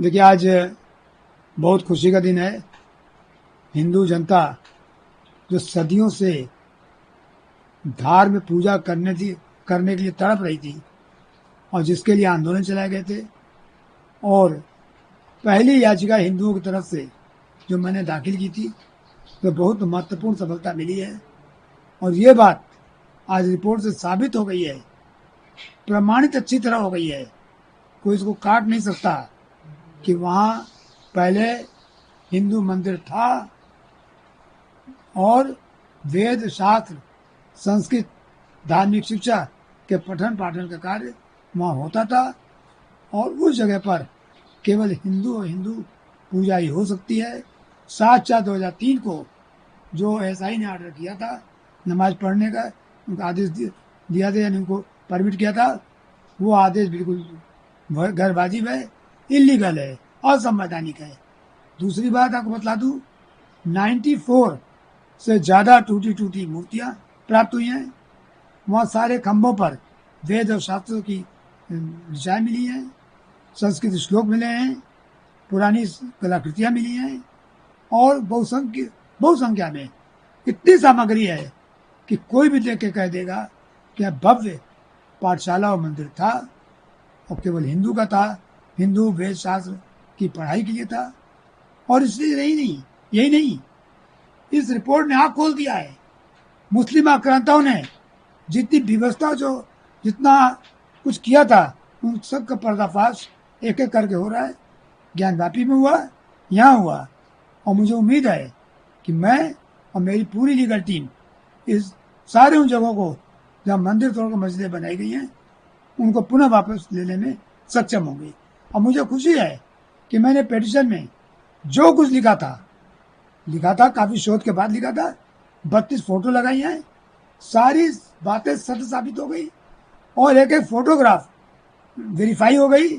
देखिए, आज बहुत खुशी का दिन है। हिंदू जनता जो सदियों से धार्मिक पूजा करने के लिए तड़प रही थी और जिसके लिए आंदोलन चलाए गए थे, और पहली याचिका हिंदुओं की तरफ से जो मैंने दाखिल की थी, तो बहुत महत्वपूर्ण सफलता मिली है। और ये बात आज रिपोर्ट से साबित हो गई है, प्रमाणित अच्छी तरह हो गई है। कोई इसको काट नहीं सकता कि वहाँ पहले हिंदू मंदिर था और वेद शास्त्र, संस्कृत, धार्मिक शिक्षा के पठन पाठन का कार्य वहाँ होता था, और उस जगह पर केवल हिंदू पूजा ही हो सकती है। 7/4/2003 को जो एसआई ने ऑर्डर किया था नमाज पढ़ने का, उनका आदेश दिया था, यानी उनको परमिट किया था, वो आदेश बिल्कुल गैरवाजिब है, इलीगल है, असंवैधानिक है। दूसरी बात आपको बतला दूं, 94 से ज़्यादा टूटी मूर्तियाँ प्राप्त हुई हैं। वहाँ सारे खंभों पर वेद और शास्त्रों की ऋचाएँ मिली हैं, संस्कृत श्लोक मिले हैं, पुरानी कलाकृतियाँ मिली हैं, और बहुसंख्या में इतनी सामग्री है कि कोई भी देख के कह देगा कि यह भव्य पाठशाला और मंदिर था और केवल हिंदू का था, हिंदू वेद शास्त्र की पढ़ाई के लिए था। और इसलिए यही नहीं, इस रिपोर्ट ने आँख खोल दिया है। मुस्लिम आक्रांताओं ने जितनी व्यवस्था जितना कुछ किया था, उन सब का पर्दाफाश एक एक करके हो रहा है। ज्ञानवापी में हुआ, यहाँ हुआ, और मुझे उम्मीद है कि मैं और मेरी पूरी लीगल टीम इस सारे उन जगहों को जहाँ मंदिर तोड़कर मस्जिदें बनाई गई हैं, उनको पुनः वापस लेने में सक्षम होंगे। और मुझे खुशी है कि मैंने पिटीशन में जो कुछ लिखा था, काफ़ी शोध के बाद लिखा था, 32 फोटो लगाई हैं, सारी बातें सत्य साबित हो गई, और एक एक फोटोग्राफ वेरीफाई हो गई,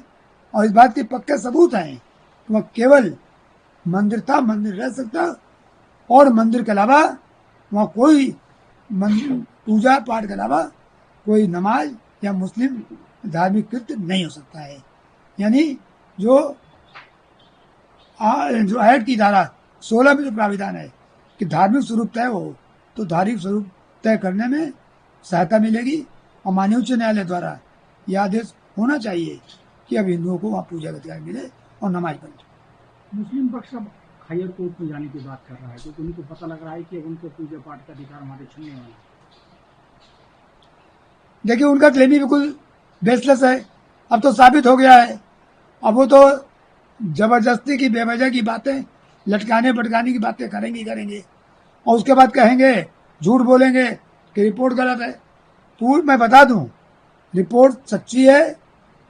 और इस बात के पक्के सबूत हैं कि वह केवल मंदिर था, मंदिर रह सकता, और मंदिर के अलावा वहाँ कोई पूजा पाठ के अलावा कोई नमाज या मुस्लिम धार्मिक कृत्य नहीं हो सकता है। यानी जो एक्ट की धारा 16 में जो प्राविधान है कि धार्मिक स्वरूप तय हो, तो धार्मिक स्वरूप तय करने में सहायता मिलेगी। और माननीय उच्च न्यायालय द्वारा यह आदेश होना चाहिए कि अब हिंदुओं को वहाँ पूजा का अधिकार मिले और नमाज पढ़े। मुस्लिम पक्ष अब हायर कोर्ट में जाने की बात कर रहा है, क्योंकि उनको पता लग रहा है कि अब उनको पूजा पाठ का अधिकार हमारे छीनने वाला है। देखिए, उनका क्लेम ही बिल्कुल बेसलेस है। अब तो साबित हो गया है। अब वो तो जबरदस्ती की, बेवजह की बातें, लटकाने भटकाने की बातें करेंगे, और उसके बाद कहेंगे, झूठ बोलेंगे कि रिपोर्ट गलत है। मैं बता दूं, रिपोर्ट सच्ची है,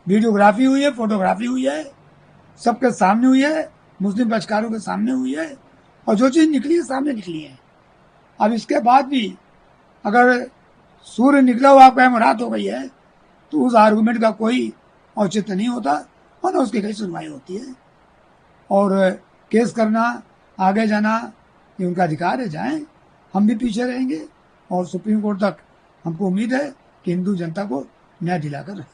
वीडियोग्राफी हुई है, फोटोग्राफी हुई है, सबके सामने हुई है, मुस्लिम पक्षकारों के सामने हुई है, और जो चीज़ निकली है सामने निकली है। अब इसके बाद भी अगर सूर्य निकला हुआ आपका रात हो गई है, तो उस आर्गूमेंट का कोई औचित्य नहीं होता, और न उसकी कहीं सुनवाई होती है। और केस करना, आगे जाना, ये उनका अधिकार है, जाएं। हम भी पीछे रहेंगे, और सुप्रीम कोर्ट तक हमको उम्मीद है कि हिंदू जनता को न्याय दिलाकर